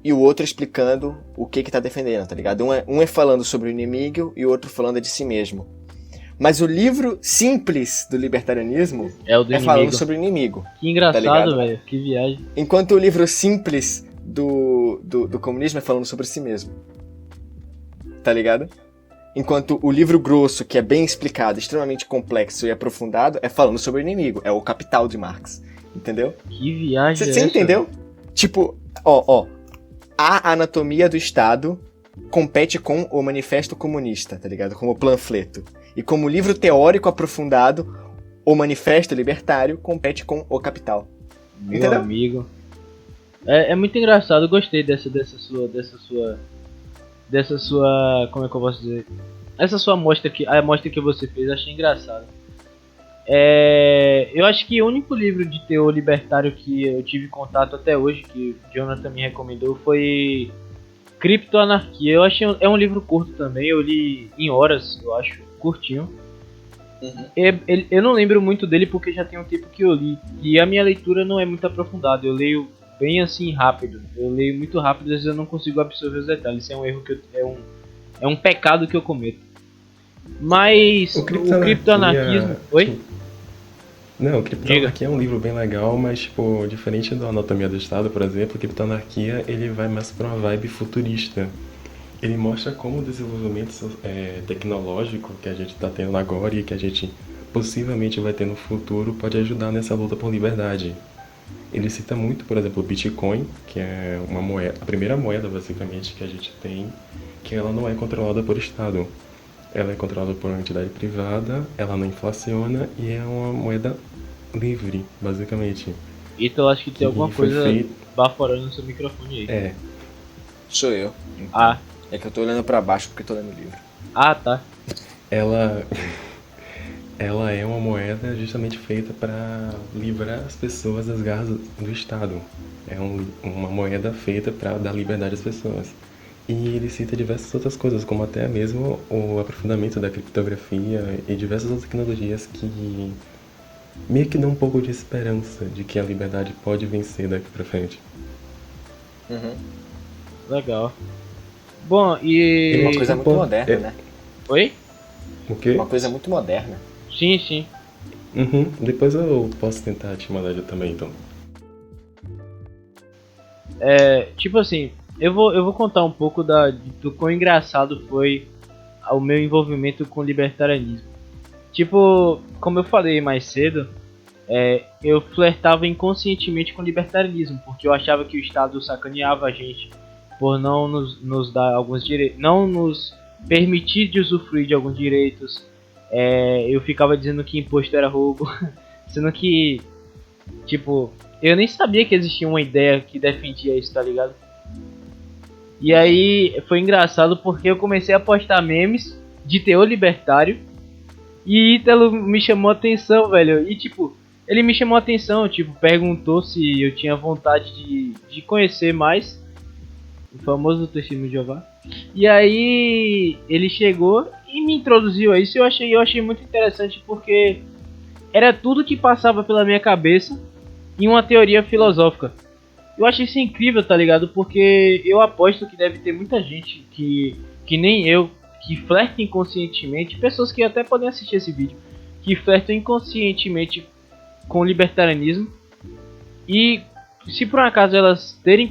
e o outro explicando o que tá defendendo, tá ligado? Um é falando sobre o inimigo e o outro falando de si mesmo. Mas o livro simples do libertarianismo é falando sobre o inimigo. Que engraçado, velho. Que viagem. Enquanto o livro simples do comunismo é falando sobre si mesmo. Tá ligado? Enquanto o livro grosso, que é bem explicado, extremamente complexo e aprofundado, é falando sobre o inimigo. É o Capital de Marx. Entendeu? Que viagem. Você entendeu? Tipo, a Anatomia do Estado compete com o Manifesto Comunista, tá ligado? Como panfleto. E como livro teórico aprofundado, o Manifesto Libertário compete com o Capital. Meu Entendeu? amigo. É muito engraçado, eu gostei dessa sua, como é que eu posso dizer? Essa sua amostra a amostra que você fez, achei engraçado. Eu acho que o único livro de teor libertário que eu tive contato até hoje, que o Jonathan me recomendou, foi Criptoanarquia. Eu achei é um livro curto também, eu li em horas, eu acho, curtinho. Uhum. Eu não lembro muito dele porque já tem um tempo que eu li, e a minha leitura não é muito aprofundada, eu leio bem assim rápido. Eu leio muito rápido, às vezes eu não consigo absorver os detalhes. Isso é um erro é um pecado que eu cometo. Mas o criptoanarquismo... Oi? Não, o Criptoanarquia é um livro bem legal, mas, tipo, diferente do Anatomia do Estado, por exemplo, o Criptoanarquia, ele vai mais pra uma vibe futurista. Ele mostra como o desenvolvimento tecnológico que a gente está tendo agora e que a gente possivelmente vai ter no futuro pode ajudar nessa luta por liberdade. Ele cita muito, por exemplo, o Bitcoin, que é uma moeda, a primeira moeda, basicamente, que a gente tem, que ela não é controlada por Estado. Ela é controlada por uma entidade privada, ela não inflaciona e é uma moeda livre, basicamente. Então eu acho que tem alguma coisa baforando no seu microfone aí. Sou eu. Ah. É que eu tô olhando pra baixo porque eu tô lendo o livro. Ah, tá. Ela é uma moeda justamente feita para livrar as pessoas das garras do Estado. É uma moeda feita para dar liberdade às pessoas. E ele cita diversas outras coisas, como até mesmo o aprofundamento da criptografia e diversas outras tecnologias que meio que dão um pouco de esperança de que a liberdade pode vencer daqui pra frente. Uhum. Legal. Bom, e... Uma coisa muito moderna, né? Oi? O quê? Uma coisa muito moderna. Sim, sim. Uhum. Depois eu posso tentar te mandar também, então. Tipo assim, eu vou contar um pouco do quão engraçado foi o meu envolvimento com o libertarianismo. Tipo, como eu falei mais cedo, eu flertava inconscientemente com o libertarianismo, porque eu achava que o Estado sacaneava a gente por não nos dar alguns direitos, não nos permitir de usufruir de alguns direitos. Eu ficava dizendo que imposto era roubo, sendo que, tipo, eu nem sabia que existia uma ideia que defendia isso, tá ligado? E aí foi engraçado porque eu comecei a postar memes de teor libertário e Ítalo me chamou a atenção, velho. E tipo, ele me chamou a atenção, tipo, perguntou se eu tinha vontade de conhecer mais o famoso Testemunho de Jeová. E aí ele chegou e me introduziu a isso. Eu achei muito interessante porque era tudo que passava pela minha cabeça em uma teoria filosófica. Eu acho isso incrível, tá ligado? Porque eu aposto que deve ter muita gente que nem eu, que flerta inconscientemente, pessoas que até podem assistir esse vídeo, que flertam inconscientemente com o libertarianismo. E se por um acaso elas terem um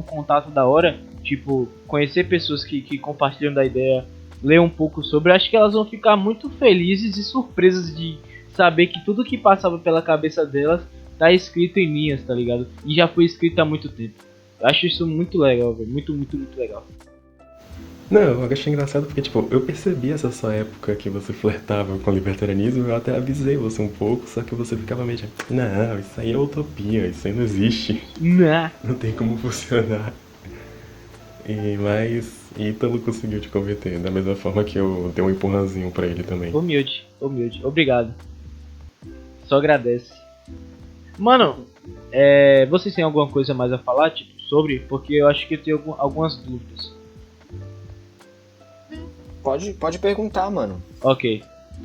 contato da hora, tipo, conhecer pessoas que compartilham da ideia, ler um pouco sobre, acho que elas vão ficar muito felizes e surpresas de saber que tudo que passava pela cabeça delas tá escrito em linhas, tá ligado? E já foi escrito há muito tempo. Eu acho isso muito legal, velho. Muito, muito, muito legal. Não, eu achei engraçado porque, tipo, eu percebi essa sua época que você flertava com o libertarianismo, eu até avisei você um pouco, só que você ficava meio tipo, não, isso aí é utopia, isso aí não existe, Nah. não tem como funcionar. Mas Ítalo conseguiu te converter, da mesma forma que eu dei um empurrãozinho pra ele também. Humilde, humilde. Obrigado. Só agradece. Mano, vocês têm alguma coisa mais a falar, tipo, sobre? Porque eu acho que eu tenho algumas dúvidas. Pode perguntar, mano. Ok.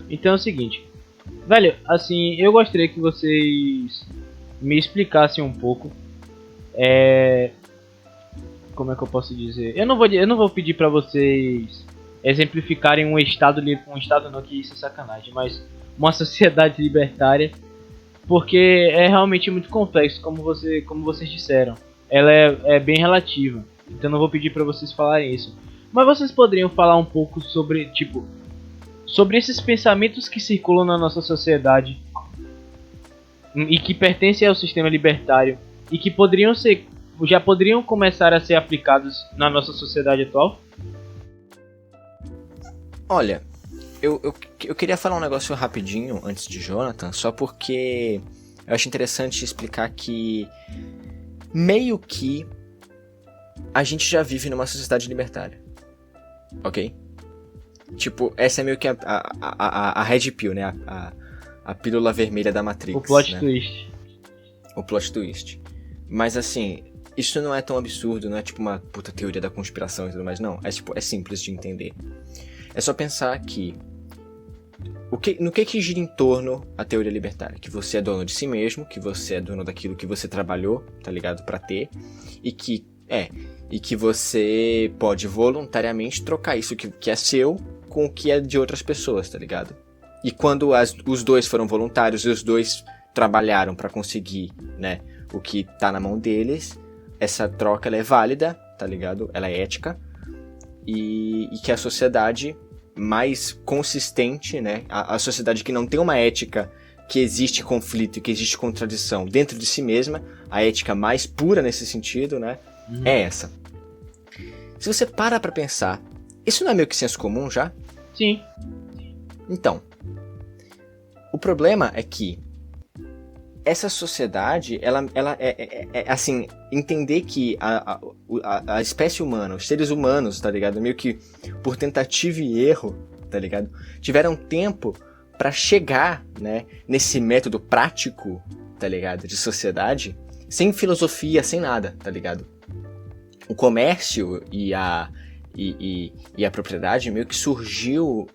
Então é o seguinte. Velho, assim, eu gostaria que vocês me explicassem um pouco. Como é que eu posso dizer? Eu não vou pedir pra vocês exemplificarem um estado não, que isso é sacanagem, mas uma sociedade libertária, porque é realmente muito complexo, como vocês disseram. Ela é bem relativa, então não vou pedir pra vocês falarem isso. Mas vocês poderiam falar um pouco sobre, tipo, sobre esses pensamentos que circulam na nossa sociedade e que pertencem ao sistema libertário e que já poderiam começar a ser aplicados na nossa sociedade atual? Olha, eu queria falar um negócio rapidinho antes de Jonathan, só porque eu acho interessante explicar que meio que a gente já vive numa sociedade libertária, ok? Tipo, essa é meio que a Red Pill, né? A pílula vermelha da Matrix. O plot né? twist. O plot twist. Mas assim, isso não é tão absurdo, não é tipo uma puta teoria da conspiração e tudo mais, não. É simples de entender. É só pensar que no que gira em torno a teoria libertária? Que você é dono de si mesmo, que você é dono daquilo que você trabalhou, tá ligado? Pra ter, e que você pode voluntariamente trocar isso que é seu com o que é de outras pessoas, tá ligado? E quando os dois foram voluntários e os dois trabalharam pra conseguir, né, o que tá na mão deles, essa troca ela é válida, tá ligado? Ela é ética, e que a sociedade mais consistente, né, a sociedade que não tem uma ética, que existe conflito e que existe contradição dentro de si mesma, a ética mais pura nesse sentido, né, é essa. Se você para pra pensar, isso não é meio que senso comum já? Sim. Então, o problema é que essa sociedade, ela é assim, entender que a espécie humana, os seres humanos, tá ligado? Meio que por tentativa e erro, tá ligado? Tiveram tempo pra chegar, né, nesse método prático, tá ligado? De sociedade, sem filosofia, sem nada, tá ligado? O comércio e a propriedade meio que surgiu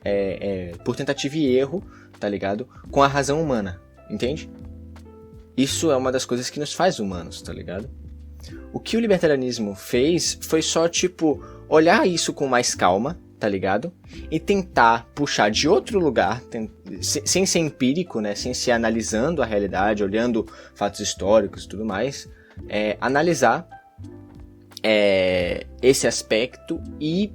por tentativa e erro, tá ligado? Com a razão humana, entende? Isso é uma das coisas que nos faz humanos, tá ligado? O que o libertarianismo fez foi só, tipo, olhar isso com mais calma, tá ligado? E tentar puxar de outro lugar, sem ser empírico, né? Sem ser analisando a realidade, olhando fatos históricos e tudo mais, analisar esse aspecto e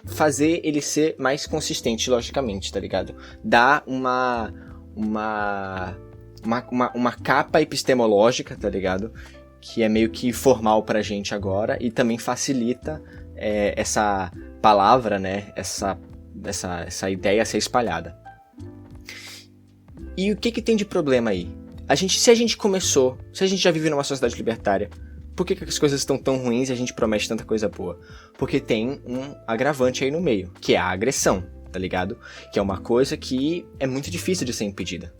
fazer ele ser mais consistente, logicamente, tá ligado? Dar uma capa epistemológica, tá ligado? Que é meio que formal pra gente agora e também facilita essa palavra, né? Essa ideia ser espalhada. E o que tem de problema aí? Se a gente já vive numa sociedade libertária, por que as coisas estão tão ruins e a gente promete tanta coisa boa? Porque tem um agravante aí no meio, que é a agressão, tá ligado? Que é uma coisa que é muito difícil de ser impedida,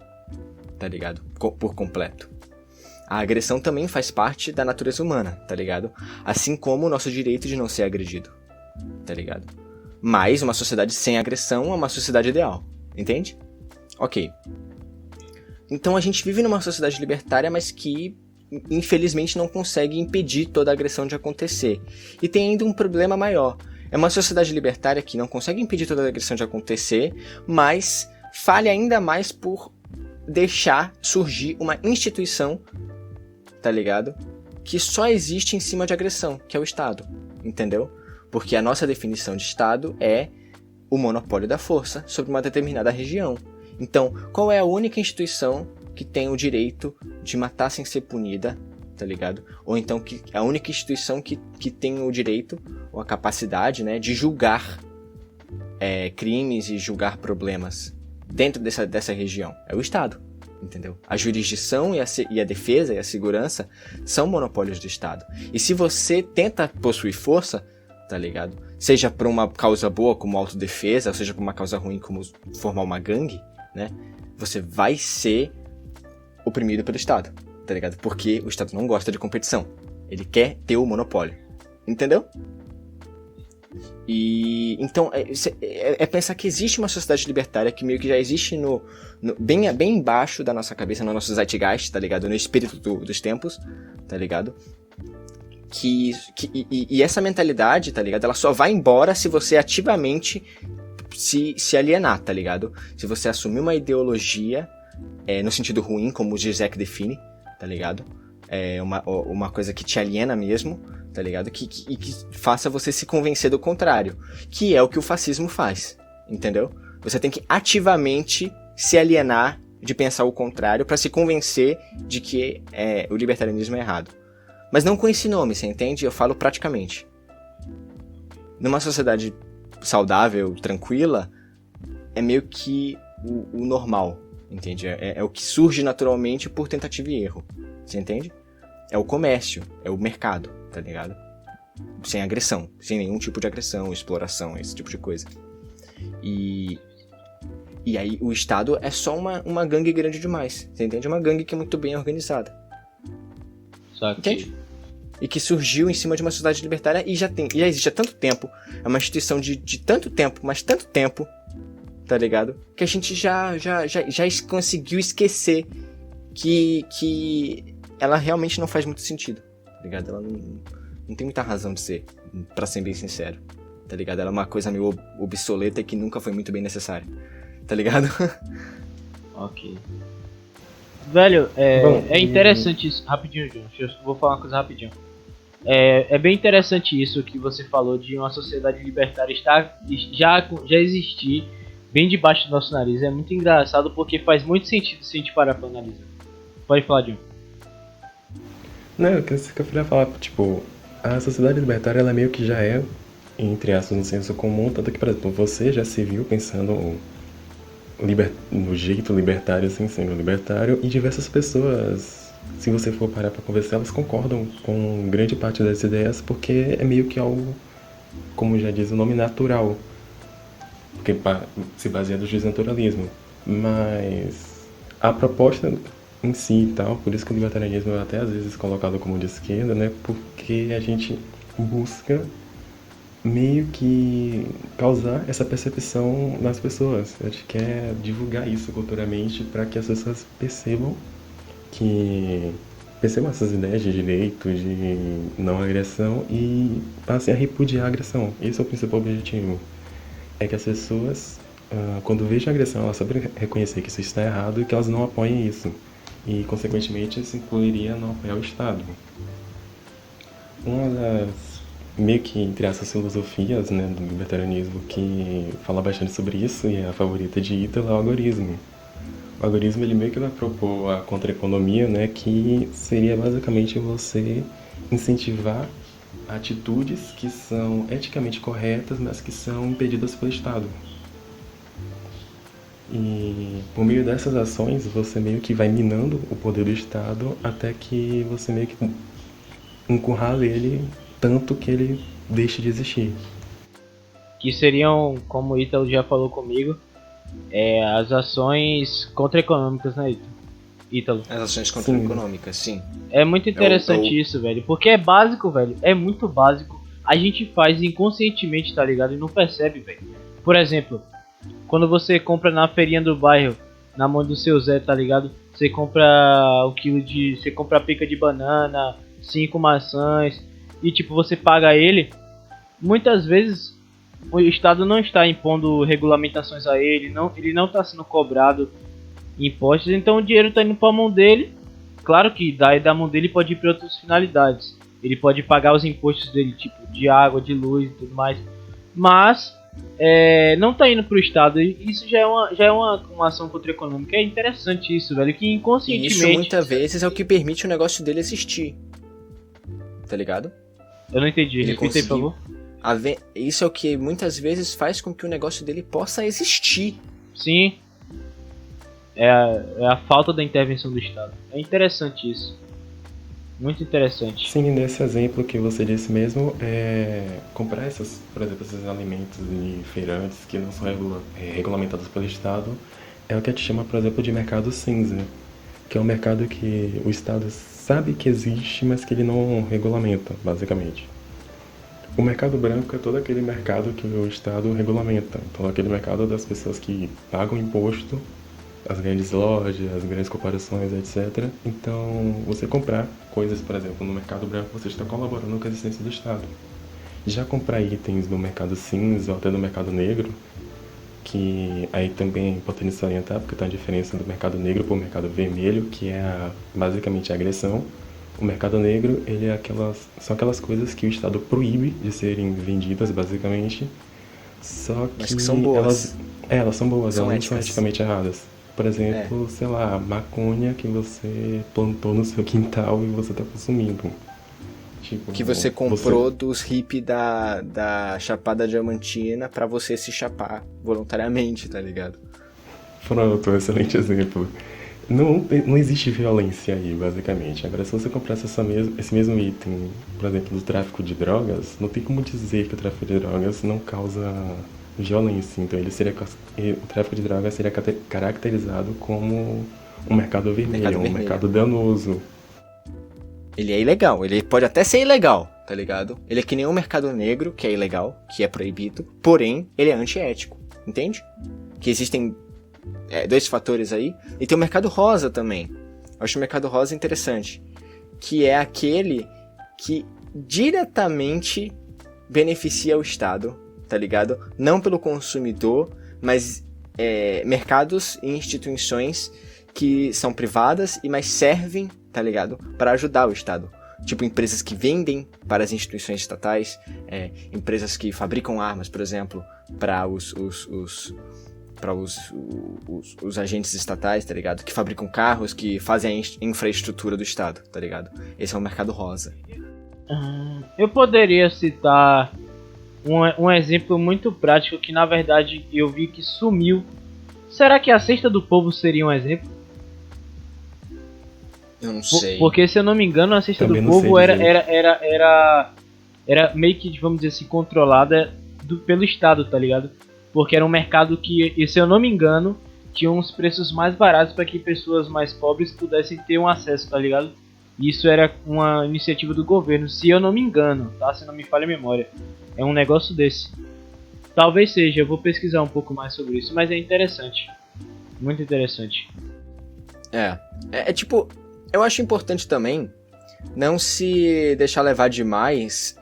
tá ligado? Por completo. A agressão também faz parte da natureza humana, tá ligado? Assim como o nosso direito de não ser agredido, tá ligado? Mas uma sociedade sem agressão é uma sociedade ideal, entende? Ok. Então a gente vive numa sociedade libertária, mas que infelizmente não consegue impedir toda a agressão de acontecer. E tem ainda um problema maior. É uma sociedade libertária que não consegue impedir toda a agressão de acontecer, mas falha ainda mais por deixar surgir uma instituição, tá ligado? Que só existe em cima de agressão, que é o Estado, entendeu? Porque a nossa definição de Estado é o monopólio da força sobre uma determinada região. Então, qual é a única instituição que tem o direito de matar sem ser punida, tá ligado? Ou então a única instituição que tem o direito, ou a capacidade, né, de julgar crimes e julgar problemas dentro dessa região? É o Estado, entendeu? A jurisdição e a defesa e a segurança são monopólios do Estado. E se você tenta possuir força, tá ligado? Seja por uma causa boa, como autodefesa, ou seja por uma causa ruim, como formar uma gangue, né? Você vai ser oprimido pelo Estado, tá ligado? Porque o Estado não gosta de competição. Ele quer ter o monopólio. Entendeu? E então é pensar que existe uma sociedade libertária que meio que já existe bem embaixo da nossa cabeça, no nosso zeitgeist, tá ligado? No espírito dos tempos, tá ligado? E essa mentalidade, tá ligado? Ela só vai embora se você ativamente se alienar, tá ligado? Se você assumir uma ideologia no sentido ruim, como o Zizek define, tá ligado? Uma coisa que te aliena mesmo, tá ligado? Que faça você se convencer do contrário, que é o que o fascismo faz, entendeu? Você tem que ativamente se alienar de pensar o contrário para se convencer de que o libertarianismo é errado. Mas não com esse nome, você entende? Eu falo praticamente. Numa sociedade saudável, tranquila, é meio que o normal, entende? É o que surge naturalmente por tentativa e erro, você entende? É o comércio, é o mercado, tá ligado? Sem agressão, sem nenhum tipo de agressão, exploração, esse tipo de coisa. E aí o Estado é só uma gangue grande demais, você entende? Uma gangue que é muito bem organizada. Só que... Entende? E que surgiu em cima de uma sociedade libertária e já existe há tanto tempo. É uma instituição de tanto tempo, mas tanto tempo, tá ligado? Que a gente já conseguiu esquecer que ela realmente não faz muito sentido, tá ligado? Ela não tem muita razão de ser, pra ser bem sincero, tá ligado? Ela é uma coisa meio obsoleta e que nunca foi muito bem necessária, tá ligado? Ok. Velho, é interessante isso. Rapidinho, João. Eu vou falar uma coisa rapidinho. É bem interessante isso que você falou de uma sociedade libertária já existir bem debaixo do nosso nariz. É muito engraçado porque faz muito sentido se a gente parar pra analisar. Pode falar, João. Não, o que eu queria falar, tipo, a sociedade libertária, ela meio que já é, entre aspas, no senso comum, tanto que, por exemplo, você já se viu pensando no jeito libertário sem sendo libertário, e diversas pessoas, se você for parar pra conversar, elas concordam com grande parte das ideias, porque é meio que algo, como já diz o nome, natural, porque se baseia no desnaturalismo. Mas a proposta em si e tal, por isso que o libertarianismo é até às vezes colocado como de esquerda, né? Porque a gente busca meio que causar essa percepção nas pessoas. A gente quer divulgar isso culturalmente para que as pessoas percebam essas ideias de direito, de não agressão e passem a repudiar a agressão. Esse é o principal objetivo. É que as pessoas, quando vejam a agressão, elas sabem reconhecer que isso está errado e que elas não apoiem isso. E, consequentemente, isso incluiria não apoiar o Estado. Uma das, meio que, entre essas filosofias, né, do libertarianismo que fala bastante sobre isso, e é a favorita de Ítalo, é o agorismo. O agorismo, ele meio que vai propor a contra-economia, né, que seria basicamente você incentivar atitudes que são eticamente corretas, mas que são impedidas pelo Estado. E por meio dessas ações, você meio que vai minando o poder do Estado até que você meio que encurrala ele tanto que ele deixe de existir. Que seriam, como o Ítalo já falou comigo, as ações contra-econômicas, né, Ítalo? As ações contra-econômicas, sim. É muito interessante isso, velho, porque é básico, velho, é muito básico. A gente faz inconscientemente, tá ligado? E não percebe, velho. Por exemplo, quando você compra na feirinha do bairro na mão do seu Zé, tá ligado? Você compra você compra a pica de banana, 5 maçãs, e tipo, você paga ele. Muitas vezes o Estado não está impondo regulamentações a ele, ele não está sendo cobrado impostos, então o dinheiro está indo para a mão dele. Claro que da mão dele pode ir para outras finalidades. Ele pode pagar os impostos dele, tipo de água, de luz e tudo mais, mas não está indo para o Estado. E isso já é uma ação contra-econômica. É interessante isso, velho, que inconscientemente... E isso muitas vezes é o que permite o negócio dele existir, tá ligado? Eu não entendi, repita aí, por favor. Isso é o que muitas vezes faz com que o negócio dele possa existir. Sim. É a falta da intervenção do Estado. É interessante isso. Muito interessante. Sim, nesse exemplo que você disse mesmo, comprar por exemplo, esses alimentos de feirantes que não são regulamentados pelo Estado é o que a gente chama, por exemplo, de mercado cinza, que é um mercado que o Estado sabe que existe, mas que ele não regulamenta, basicamente. O mercado branco é todo aquele mercado que o Estado regulamenta. Então, aquele mercado das pessoas que pagam imposto, as grandes lojas, as grandes corporações, etc. Então, você comprar coisas, por exemplo, no mercado branco, você está colaborando com a existência do Estado. Já comprar itens no mercado cinza ou até no mercado negro, que aí também é importante salientar, porque tem a diferença do mercado negro para o mercado vermelho, que é basicamente a agressão. O mercado negro, são aquelas coisas que o Estado proíbe de serem vendidas, basicamente. Só que mas que são boas. Elas são boas, São elas não éticas. são eticamente erradas. Por exemplo, sei lá, maconha que você plantou no seu quintal e você está consumindo. Tipo, Que você comprou dos hippies da Chapada Diamantina pra você se chapar voluntariamente, tá ligado? Pronto, excelente exemplo. Não existe violência aí, basicamente. Agora, se você comprasse esse mesmo item, por exemplo, do tráfico de drogas, não tem como dizer que o tráfico de drogas não causa violência. Então, o tráfico de drogas seria caracterizado como um mercado vermelho, um mercado danoso. Ele é ilegal, ele pode até ser ilegal, tá ligado? Ele é que nem o mercado negro, que é ilegal, que é proibido, porém, ele é antiético, entende? Que existem dois fatores aí. E tem o mercado rosa também. Eu acho o mercado rosa interessante. Que é aquele que diretamente beneficia o Estado, tá ligado? Não pelo consumidor, mas mercados e instituições que são privadas e mais servem, tá ligado? Para ajudar o Estado. Tipo, empresas que vendem para as instituições estatais, empresas que fabricam armas, por exemplo, para os agentes estatais, tá ligado? Que fabricam carros, que fazem a infraestrutura do Estado, tá ligado? Esse é o mercado rosa. Eu poderia citar um exemplo muito prático que, na verdade, eu vi que sumiu. Será que a Cesta do Povo seria um exemplo? Eu não sei. Porque, se eu não me engano, a Cesta Também do não Povo sei era meio que, vamos dizer assim, controlada pelo Estado, tá ligado? Porque era um mercado que, e se eu não me engano, tinha uns preços mais baratos para que pessoas mais pobres pudessem ter um acesso, tá ligado? E isso era uma iniciativa do governo, se eu não me engano, tá? Se não me falha a memória. É um negócio desse. Talvez seja, eu vou pesquisar um pouco mais sobre isso, mas é interessante. Muito interessante. Tipo, eu acho importante também não se deixar levar demais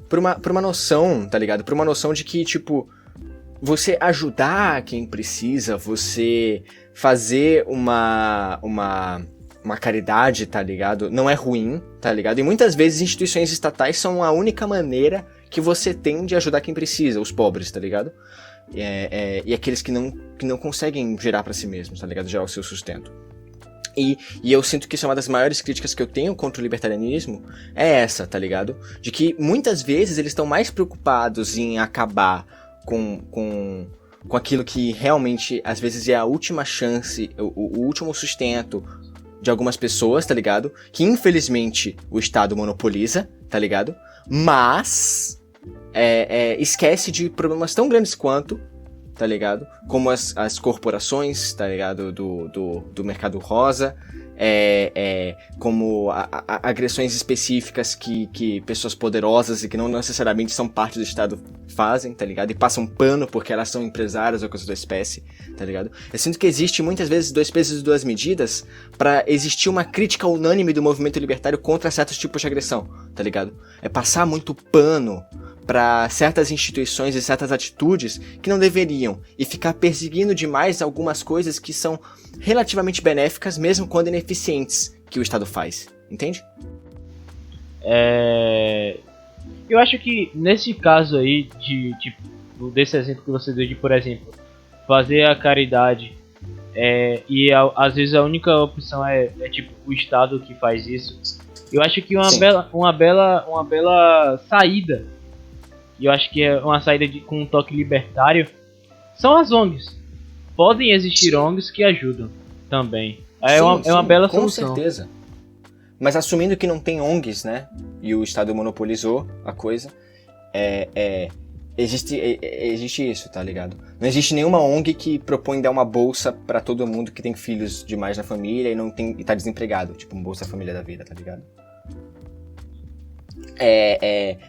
por uma noção, tá ligado? Por uma noção de que, tipo, você ajudar quem precisa, você fazer uma caridade, tá ligado? Não é ruim, tá ligado? E muitas vezes instituições estatais são a única maneira que você tem de ajudar quem precisa, os pobres, tá ligado? E aqueles que não conseguem gerar pra si mesmos, tá ligado? Gerar o seu sustento. E eu sinto que isso é uma das maiores críticas que eu tenho contra o libertarianismo, é essa, tá ligado? De que muitas vezes eles estão mais preocupados em acabar com aquilo que realmente, às vezes, é a última chance, o último sustento de algumas pessoas, tá ligado? Que, infelizmente, o Estado monopoliza, tá ligado? Mas esquece de problemas tão grandes quanto, tá ligado? Como as corporações, tá ligado? Do mercado rosa, como agressões específicas que pessoas poderosas e que não necessariamente são parte do Estado fazem, tá ligado? E passam pano porque elas são empresárias ou coisas da espécie, tá ligado? Eu sinto que existe muitas vezes dois pesos e duas medidas pra existir uma crítica unânime do movimento libertário contra certos tipos de agressão, tá ligado? É passar muito pano para certas instituições e certas atitudes que não deveriam, e ficar perseguindo demais algumas coisas que são relativamente benéficas, mesmo quando ineficientes, que o Estado faz, entende? Eu acho que nesse caso aí, desse exemplo que você deu de, por exemplo, fazer a caridade, às vezes a única opção é tipo o Estado que faz isso, eu acho que uma bela saída, e eu acho que é uma saída com um toque libertário, são as ONGs. Podem existir ONGs que ajudam também. É uma bela solução. Com certeza. Mas assumindo que não tem ONGs, né? E o Estado monopolizou a coisa, existe isso, tá ligado? Não existe nenhuma ONG que propõe dar uma bolsa pra todo mundo que tem filhos demais na família e tá desempregado. Tipo, um Bolsa Família da vida, tá ligado?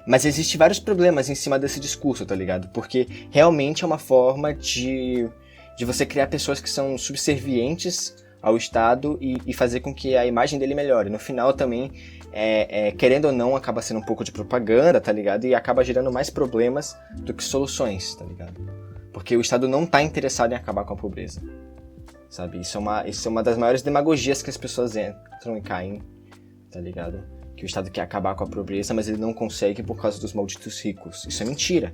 Mas existem vários problemas em cima desse discurso, tá ligado? Porque realmente é uma forma de você criar pessoas que são subservientes ao Estado e fazer com que a imagem dele melhore. No final também, querendo ou não, acaba sendo um pouco de propaganda, tá ligado? E acaba gerando mais problemas do que soluções, tá ligado? Porque o Estado não tá interessado em acabar com a pobreza, sabe? Isso é uma das maiores demagogias que as pessoas entram e caem, tá ligado? Que o Estado quer acabar com a pobreza, mas ele não consegue por causa dos malditos ricos. Isso é mentira,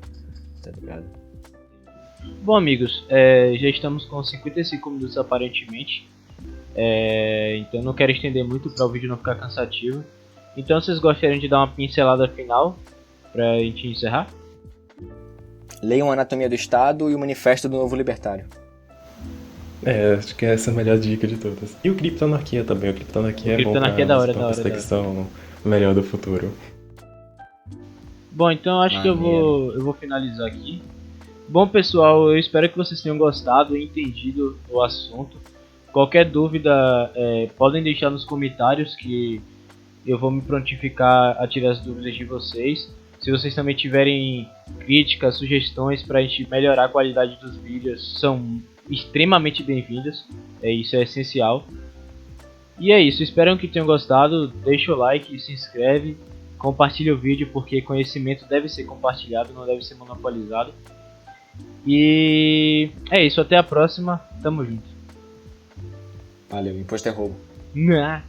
tá ligado? Bom, amigos, já estamos com 55 minutos aparentemente. Então não quero estender muito para o vídeo não ficar cansativo. Então vocês gostariam de dar uma pincelada final pra gente encerrar? Leiam a Anatomia do Estado e o Manifesto do Novo Libertário. Acho que essa é a melhor dica de todas. E o Criptoanarquia também. O Criptoanarquia é bom Criptoanarquia pra é da uma hora. perspecção melhor do futuro. Bom, então acho que eu vou finalizar aqui. Bom, pessoal, eu espero que vocês tenham gostado e entendido o assunto. Qualquer dúvida, podem deixar nos comentários que eu vou me prontificar a tirar as dúvidas de vocês. Se vocês também tiverem críticas, sugestões para a gente melhorar a qualidade dos vídeos, são extremamente bem-vindas. Isso é essencial. E é isso, espero que tenham gostado. Deixa o like, se inscreve, compartilha o vídeo, porque conhecimento deve ser compartilhado, não deve ser monopolizado. E é isso, até a próxima, tamo junto. Valeu, imposto é roubo. Nah.